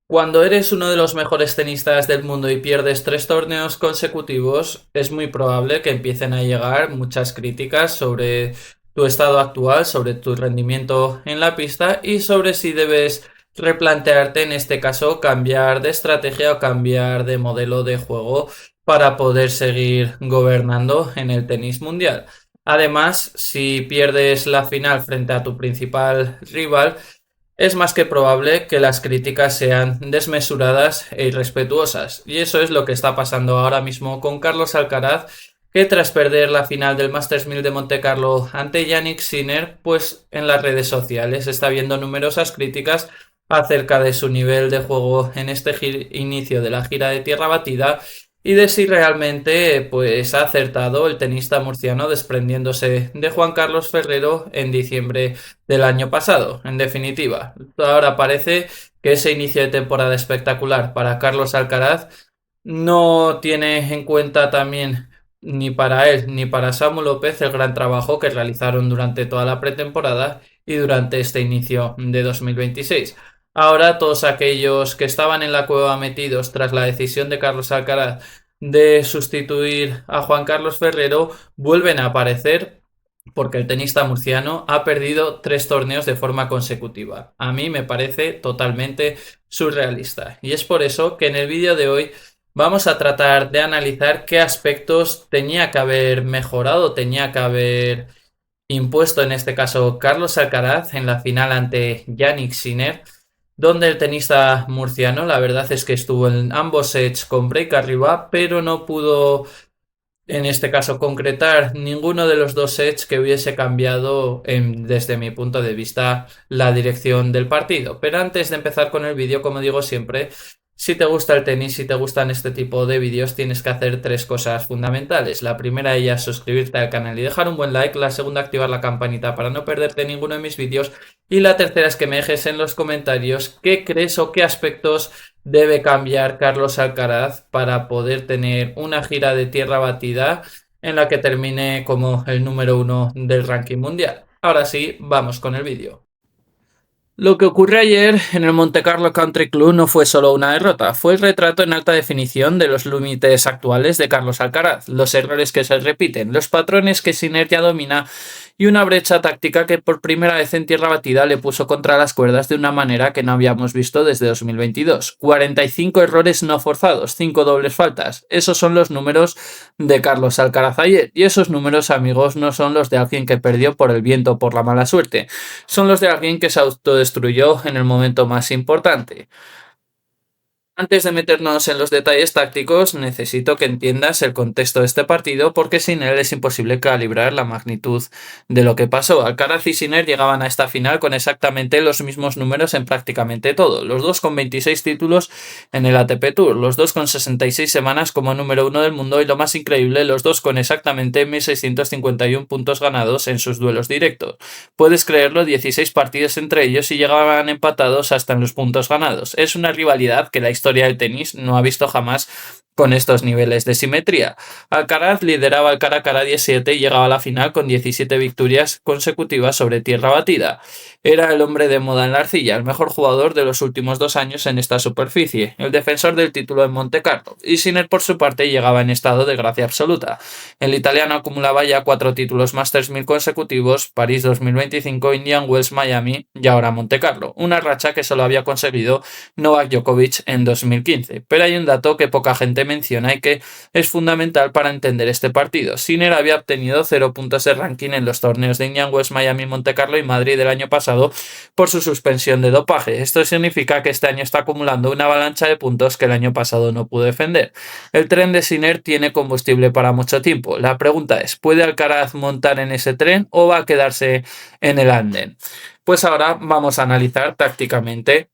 Cuando eres uno de los mejores tenistas del mundo y pierdes 3 torneos consecutivos, es muy probable que empiecen a llegar muchas críticas sobre tu estado actual, sobre tu rendimiento en la pista y sobre si debes replantearte, en este caso, cambiar de estrategia o cambiar de modelo de juego para poder seguir gobernando en el tenis mundial. Además, si pierdes la final frente a tu principal rival, es más que probable que las críticas sean desmesuradas e irrespetuosas, y eso es lo que está pasando ahora mismo con Carlos Alcaraz, que tras perder la final del Masters 1000 de Montecarlo ante Yannick Sinner, pues en las redes sociales está viendo numerosas críticas acerca de su nivel de juego en este inicio de la gira de tierra batida y de si realmente pues ha acertado el tenista murciano desprendiéndose de Juan Carlos Ferrero en diciembre del año pasado. En definitiva, ahora parece que ese inicio de temporada espectacular para Carlos Alcaraz no tiene en cuenta también ni para él ni para Samu López el gran trabajo que realizaron durante toda la pretemporada y durante este inicio de 2026. Ahora todos aquellos que estaban en la cueva metidos tras la decisión de Carlos Alcaraz de sustituir a Juan Carlos Ferrero vuelven a aparecer porque el tenista murciano ha perdido 3 torneos de forma consecutiva. A mí me parece totalmente surrealista. Y es por eso que en el vídeo de hoy vamos a tratar de analizar qué aspectos tenía que haber mejorado, tenía que haber impuesto en este caso Carlos Alcaraz en la final ante Yannick Sinner, donde el tenista murciano la verdad es que estuvo en ambos sets con break arriba, pero no pudo en este caso concretar ninguno de los dos sets que hubiese cambiado desde mi punto de vista la dirección del partido. Pero antes de empezar con el vídeo, como digo siempre, si te gusta el tenis, si te gustan este tipo de vídeos, tienes que hacer 3 cosas fundamentales. La primera de ellas, suscribirte al canal y dejar un buen like. La segunda, activar la campanita para no perderte ninguno de mis vídeos. Y la tercera es que me dejes en los comentarios qué crees o qué aspectos debe cambiar Carlos Alcaraz para poder tener una gira de tierra batida en la que termine como el número uno del ranking mundial. Ahora sí, vamos con el vídeo. Lo que ocurrió ayer en el Monte Carlo Country Club no fue solo una derrota, fue el retrato en alta definición de los límites actuales de Carlos Alcaraz, los errores que se repiten, los patrones que Sinner ya domina y una brecha táctica que por primera vez en tierra batida le puso contra las cuerdas de una manera que no habíamos visto desde 2022. 45 errores no forzados, 5 dobles faltas. Esos son los números de Carlos Alcaraz ayer. Y esos números, amigos, no son los de alguien que perdió por el viento o por la mala suerte. Son los de alguien que se autodestruyó en el momento más importante. Antes de meternos en los detalles tácticos, necesito que entiendas el contexto de este partido porque sin él es imposible calibrar la magnitud de lo que pasó. Alcaraz y Sinner llegaban a esta final con exactamente los mismos números en prácticamente todo, los dos con 26 títulos en el ATP Tour, los dos con 66 semanas como número uno del mundo y lo más increíble, los dos con exactamente 1651 puntos ganados en sus duelos directos. Puedes creerlo, 16 partidos entre ellos y llegaban empatados hasta en los puntos ganados. Es una rivalidad que la historia del tenis no ha visto jamás con estos niveles de simetría. Alcaraz lideraba el cara a cara 17 y llegaba a la final con 17 victorias consecutivas sobre tierra batida. Era el hombre de moda en la arcilla, el mejor jugador de los últimos 2 años en esta superficie, el defensor del título en Montecarlo, y Sinner por su parte llegaba en estado de gracia absoluta. El italiano acumulaba ya 4 títulos Masters 1000 consecutivos, París 2025, Indian Wells, Miami y ahora Montecarlo, una racha que solo había conseguido Novak Djokovic en 2015. Pero hay un dato que poca gente menciona y que es fundamental para entender este partido. Sinner había obtenido 0 puntos de ranking en los torneos de Indian Wells, Miami, Montecarlo y Madrid del año pasado por su suspensión de dopaje. Esto significa que este año está acumulando una avalancha de puntos que el año pasado no pudo defender. El tren de Sinner tiene combustible para mucho tiempo. La pregunta es, ¿puede Alcaraz montar en ese tren o va a quedarse en el andén? Pues ahora vamos a analizar tácticamente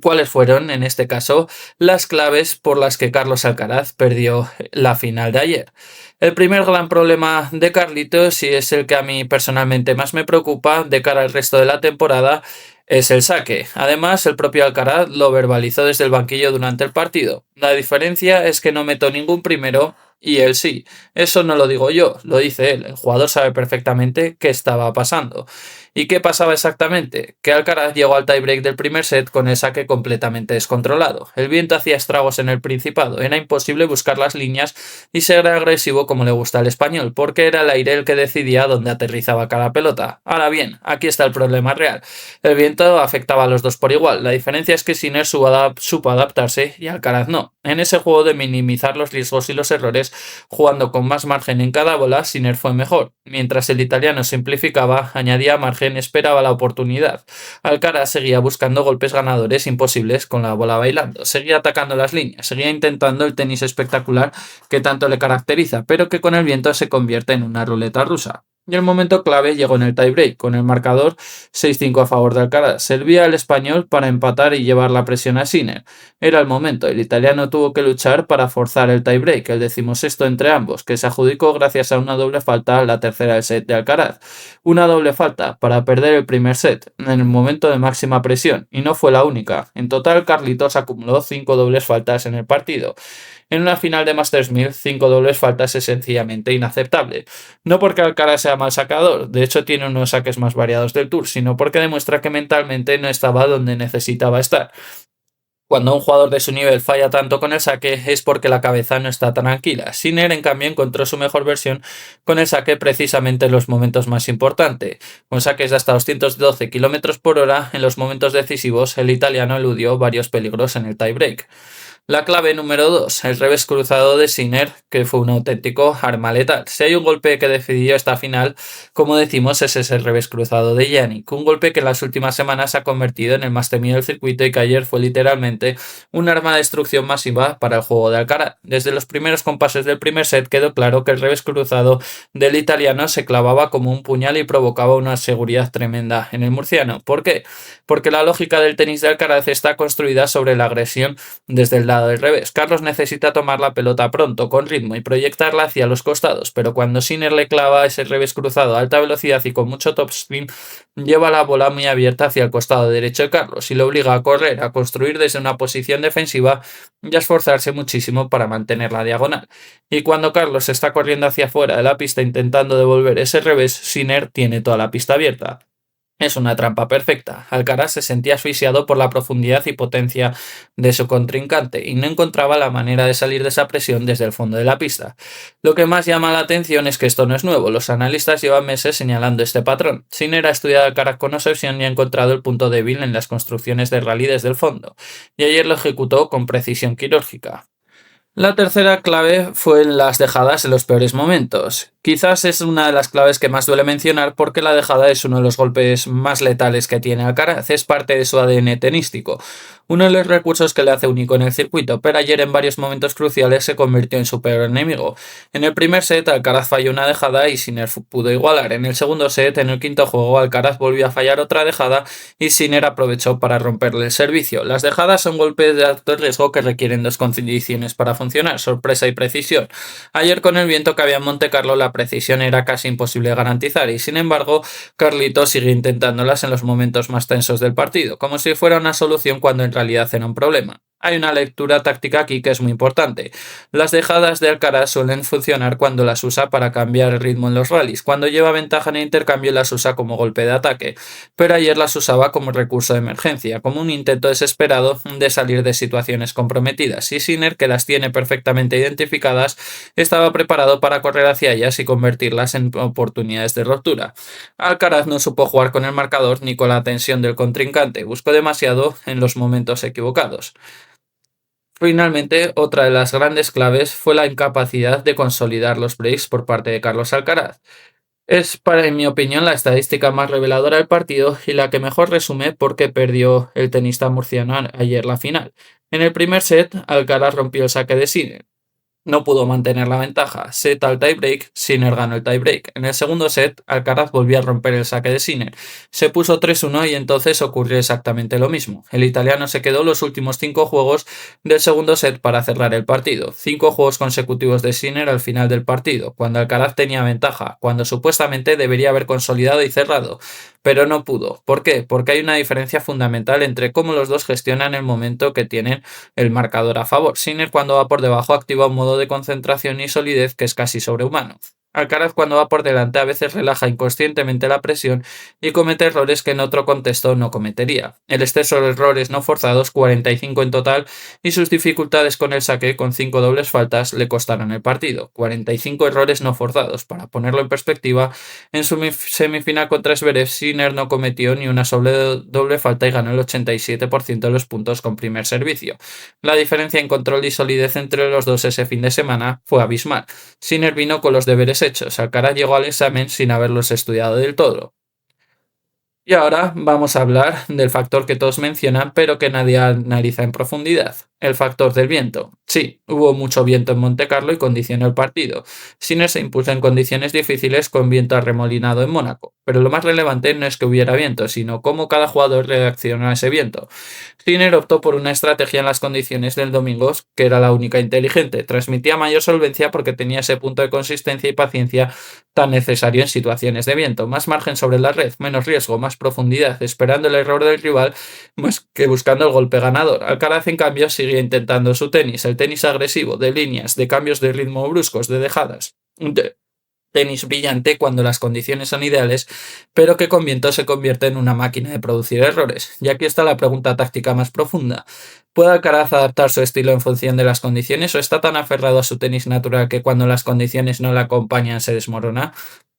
cuáles fueron, en este caso, las claves por las que Carlos Alcaraz perdió la final de ayer. El primer gran problema de Carlitos, y es el que a mí personalmente más me preocupa de cara al resto de la temporada, es el saque. Además, el propio Alcaraz lo verbalizó desde el banquillo durante el partido. La diferencia es que no meto ningún primero y él sí. Eso no lo digo yo, lo dice él. El jugador sabe perfectamente qué estaba pasando. ¿Y qué pasaba exactamente? Que Alcaraz llegó al tiebreak del primer set con el saque completamente descontrolado. El viento hacía estragos en el Principado, era imposible buscar las líneas y ser agresivo como le gusta al español, porque era el aire el que decidía dónde aterrizaba cada pelota. Ahora bien, aquí está el problema real. El viento afectaba a los dos por igual, la diferencia es que Sinner supo adaptarse y Alcaraz no. En ese juego de minimizar los riesgos y los errores, jugando con más margen en cada bola, Sinner fue mejor. Mientras el italiano simplificaba, añadía margen, esperaba la oportunidad. Alcaraz seguía buscando golpes ganadores imposibles con la bola bailando, seguía atacando las líneas, seguía intentando el tenis espectacular que tanto le caracteriza, pero que con el viento se convierte en una ruleta rusa. Y el momento clave llegó en el tiebreak, con el marcador 6-5 a favor de Alcaraz. Servía al español para empatar y llevar la presión a Sinner. Era el momento, el italiano tuvo que luchar para forzar el tiebreak, el 16º entre ambos, que se adjudicó gracias a una doble falta a la tercera del set de Alcaraz. Una doble falta para perder el primer set, en el momento de máxima presión, y no fue la única. En total, Carlitos acumuló 5 dobles faltas en el partido. En una final de Masters 1000, 5 dobles faltas es sencillamente inaceptable. No porque Alcaraz sea mal sacador, de hecho tiene unos saques más variados del Tour, sino porque demuestra que mentalmente no estaba donde necesitaba estar. Cuando un jugador de su nivel falla tanto con el saque es porque la cabeza no está tan tranquila. Sinner, en cambio, encontró su mejor versión con el saque precisamente en los momentos más importantes. Con saques de hasta 212 km por hora, en los momentos decisivos, el italiano eludió varios peligros en el tiebreak. La clave número 2, el revés cruzado de Sinner, que fue un auténtico arma letal. Si hay un golpe que decidió esta final, como decimos, ese es el revés cruzado de Jannik, un golpe que en las últimas semanas se ha convertido en el más temido del circuito y que ayer fue literalmente un arma de destrucción masiva para el juego de Alcaraz. Desde los primeros compases del primer set quedó claro que el revés cruzado del italiano se clavaba como un puñal y provocaba una seguridad tremenda en el murciano. ¿Por qué? Porque la lógica del tenis de Alcaraz está construida sobre la agresión desde el lado del revés. Carlos necesita tomar la pelota pronto, con ritmo y proyectarla hacia los costados, pero cuando Sinner le clava ese revés cruzado a alta velocidad y con mucho topspin, lleva la bola muy abierta hacia el costado derecho de Carlos y lo obliga a correr, a construir desde una posición defensiva y a esforzarse muchísimo para mantener la diagonal. Y cuando Carlos está corriendo hacia afuera de la pista intentando devolver ese revés, Sinner tiene toda la pista abierta. Es una trampa perfecta. Alcaraz se sentía asfixiado por la profundidad y potencia de su contrincante y no encontraba la manera de salir de esa presión desde el fondo de la pista. Lo que más llama la atención es que esto no es nuevo. Los analistas llevan meses señalando este patrón. Sinner ha estudiado a Alcaraz con obsesión y ha encontrado el punto débil en las construcciones de rally desde el fondo, y ayer lo ejecutó con precisión quirúrgica. La tercera clave fue en las dejadas en los peores momentos. Quizás es una de las claves que más duele mencionar porque la dejada es uno de los golpes más letales que tiene Alcaraz, es parte de su ADN tenístico, uno de los recursos que le hace único en el circuito, pero ayer en varios momentos cruciales se convirtió en su peor enemigo. En el primer set Alcaraz falló una dejada y Sinner pudo igualar. En el segundo set, en el quinto juego, Alcaraz volvió a fallar otra dejada y Sinner aprovechó para romperle el servicio. Las dejadas son golpes de alto riesgo que requieren dos condiciones para funcionar: sorpresa y precisión. Ayer con el viento que había en Montecarlo la precisión era casi imposible de garantizar y sin embargo Carlito sigue intentándolas en los momentos más tensos del partido, como si fuera una solución cuando en realidad era un problema. Hay una lectura táctica aquí que es muy importante. Las dejadas de Alcaraz suelen funcionar cuando las usa para cambiar el ritmo en los rallies, cuando lleva ventaja en el intercambio las usa como golpe de ataque, pero ayer las usaba como recurso de emergencia, como un intento desesperado de salir de situaciones comprometidas, y Sinner, que las tiene perfectamente identificadas, estaba preparado para correr hacia ellas y convertirlas en oportunidades de ruptura. Alcaraz no supo jugar con el marcador ni con la tensión del contrincante, buscó demasiado en los momentos equivocados. Finalmente, otra de las grandes claves fue la incapacidad de consolidar los breaks por parte de Carlos Alcaraz. Es, en mi opinión, la estadística más reveladora del partido y la que mejor resume por qué perdió el tenista murciano ayer la final. En el primer set, Alcaraz rompió el saque de Sinner. No pudo mantener la ventaja. Set al tiebreak, Sinner ganó el tiebreak. En el segundo set, Alcaraz volvió a romper el saque de Sinner. Se puso 3-1 y entonces ocurrió exactamente lo mismo. El italiano se quedó los últimos 5 juegos del segundo set para cerrar el partido. 5 juegos consecutivos de Sinner al final del partido, cuando Alcaraz tenía ventaja, cuando supuestamente debería haber consolidado y cerrado, pero no pudo. ¿Por qué? Porque hay una diferencia fundamental entre cómo los dos gestionan el momento que tienen el marcador a favor. Sinner, cuando va por debajo, activa un modo de concentración y solidez que es casi sobrehumano. Alcaraz cuando va por delante a veces relaja inconscientemente la presión y comete errores que en otro contexto no cometería. El exceso de errores no forzados, 45 en total, y sus dificultades con el saque con 5 dobles faltas le costaron el partido. 45 errores no forzados. Para ponerlo en perspectiva, en su semifinal contra Zverev, Sinner no cometió ni una doble falta y ganó el 87% de los puntos con primer servicio. La diferencia en control y solidez entre los dos ese fin de semana fue abismal. Sinner vino con los deberes hechos. Alcaraz llegó al examen sin haberlos estudiado del todo. Y ahora vamos a hablar del factor que todos mencionan, pero que nadie analiza en profundidad. El factor del viento. Sí, hubo mucho viento en Montecarlo y condicionó el partido. Sinner se impuso en condiciones difíciles con viento arremolinado en Mónaco, pero lo más relevante no es que hubiera viento, sino cómo cada jugador reaccionó a ese viento. Sinner optó por una estrategia en las condiciones del domingo que era la única inteligente. Transmitía mayor solvencia porque tenía ese punto de consistencia y paciencia tan necesario en situaciones de viento. Más margen sobre la red, menos riesgo, más profundidad, esperando el error del rival más que buscando el golpe ganador. Alcaraz, en cambio, sigue intentando su tenis, el tenis agresivo, de líneas, de cambios de ritmo bruscos, de dejadas. De tenis brillante cuando las condiciones son ideales, pero que con viento se convierte en una máquina de producir errores. Y aquí está la pregunta táctica más profunda. ¿Puede Alcaraz adaptar su estilo en función de las condiciones o está tan aferrado a su tenis natural que cuando las condiciones no le acompañan se desmorona?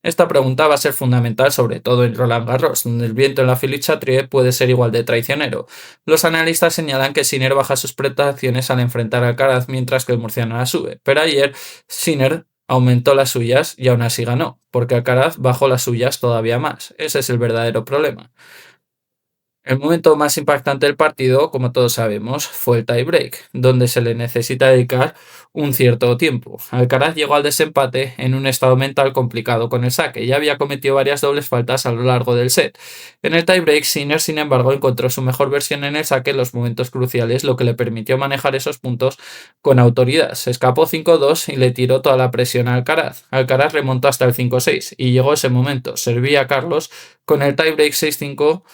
Esta pregunta va a ser fundamental sobre todo en Roland Garros, donde el viento en la Philippe Chatrier puede ser igual de traicionero. Los analistas señalan que Sinner baja sus prestaciones al enfrentar a Alcaraz mientras que el murciano las sube, pero ayer Sinner aumentó las suyas y aún así ganó, porque Alcaraz bajó las suyas todavía más. Ese es el verdadero problema. El momento más impactante del partido, como todos sabemos, fue el tiebreak, donde se le necesita dedicar un cierto tiempo. Alcaraz llegó al desempate en un estado mental complicado con el saque, ya había cometido varias dobles faltas a lo largo del set. En el tiebreak, Sinner, sin embargo, encontró su mejor versión en el saque en los momentos cruciales, lo que le permitió manejar esos puntos con autoridad. Se escapó 5-2 y le tiró toda la presión a Alcaraz. Alcaraz remontó hasta el 5-6 y llegó ese momento. Servía a Carlos con el tiebreak 6-5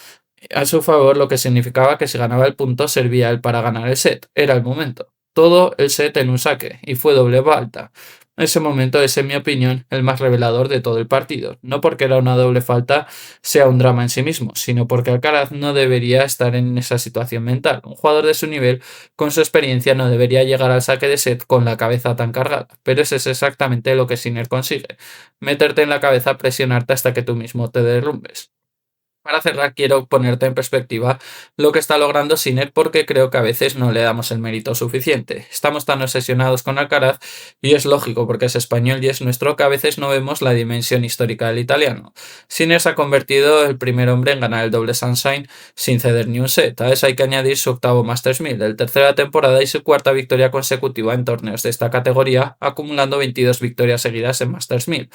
a su favor, lo que significaba que si ganaba el punto servía él para ganar el set. Era el momento. Todo el set en un saque, y fue doble falta. Ese momento es, en mi opinión, el más revelador de todo el partido. No porque era una doble falta sea un drama en sí mismo, sino porque Alcaraz no debería estar en esa situación mental. Un jugador de su nivel, con su experiencia, no debería llegar al saque de set con la cabeza tan cargada. Pero eso es exactamente lo que Sinner consigue. Meterte en la cabeza, presionarte hasta que tú mismo te derrumbes. Para cerrar, quiero ponerte en perspectiva lo que está logrando Sinner porque creo que a veces no le damos el mérito suficiente. Estamos tan obsesionados con Alcaraz y es lógico porque es español y es nuestro que a veces no vemos la dimensión histórica del italiano. Sinner se ha convertido el primer hombre en ganar el doble Sunshine sin ceder ni un set. A eso hay que añadir su octavo Masters 1000, el tercera temporada y su cuarta victoria consecutiva en torneos de esta categoría, acumulando 22 victorias seguidas en Masters 1000.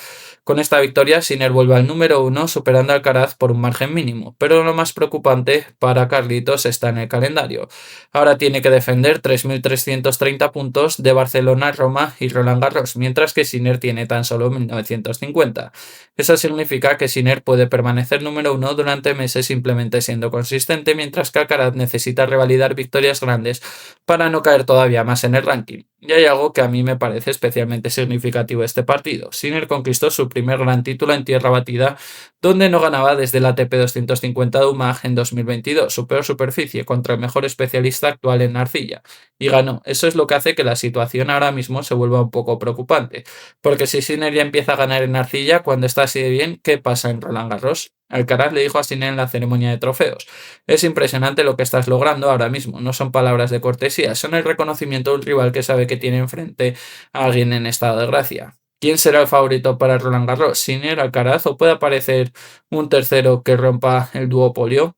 Con esta victoria, Sinner vuelve al número 1, superando a Alcaraz por un margen mínimo, pero lo más preocupante para Carlitos está en el calendario. Ahora tiene que defender 3.330 puntos de Barcelona, Roma y Roland Garros, mientras que Sinner tiene tan solo 1.950. Eso significa que Sinner puede permanecer número 1 durante meses simplemente siendo consistente, mientras que Alcaraz necesita revalidar victorias grandes para no caer todavía más en el ranking. Y hay algo que a mí me parece especialmente significativo de este partido. Sinner conquistó su primer gran título en tierra batida, donde no ganaba desde la ATP 250 de Umag en 2022, su peor superficie, contra el mejor especialista actual en arcilla. Y ganó. Eso es lo que hace que la situación ahora mismo se vuelva un poco preocupante. Porque si Sinner ya empieza a ganar en arcilla cuando está así de bien, ¿qué pasa en Roland Garros? Alcaraz le dijo a Sinner en la ceremonia de trofeos: es impresionante lo que estás logrando ahora mismo, no son palabras de cortesía, son el reconocimiento de un rival que sabe que tiene enfrente a alguien en estado de gracia. ¿Quién será el favorito para Roland Garros? ¿Sinner, Alcaraz o puede aparecer un tercero que rompa el duopolio?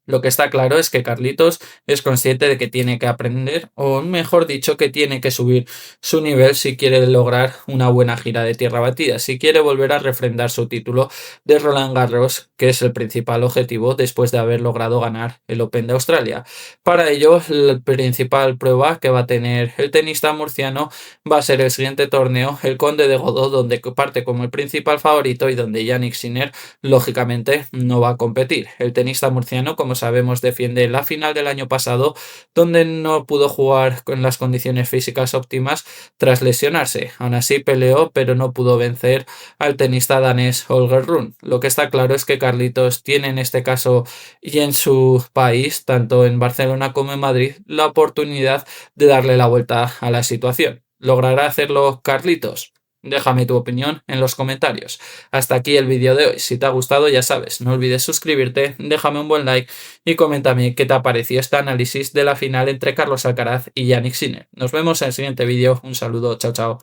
Lo que está claro es que Carlitos es consciente de que tiene que aprender, o mejor dicho, que tiene que subir su nivel si quiere lograr una buena gira de tierra batida, si quiere volver a refrendar su título de Roland Garros, que es el principal objetivo después de haber logrado ganar el Open de Australia. Para ello, la principal prueba que va a tener el tenista murciano va a ser el siguiente torneo, el Conde de Godó, donde parte como el principal favorito y donde Jannik Sinner lógicamente no va a competir. El tenista murciano, como sabemos, defiende la final del año pasado, donde no pudo jugar con las condiciones físicas óptimas tras lesionarse. Aún así peleó, pero no pudo vencer al tenista danés Holger Rune. Lo que está claro es que Carlitos tiene en este caso y en su país, tanto en Barcelona como en Madrid, la oportunidad de darle la vuelta a la situación. ¿Logrará hacerlo Carlitos? Déjame tu opinión en los comentarios. Hasta aquí el vídeo de hoy. Si te ha gustado, ya sabes, no olvides suscribirte, déjame un buen like y coméntame qué te ha parecido este análisis de la final entre Carlos Alcaraz y Jannik Sinner. Nos vemos en el siguiente vídeo. Un saludo, chao, chao.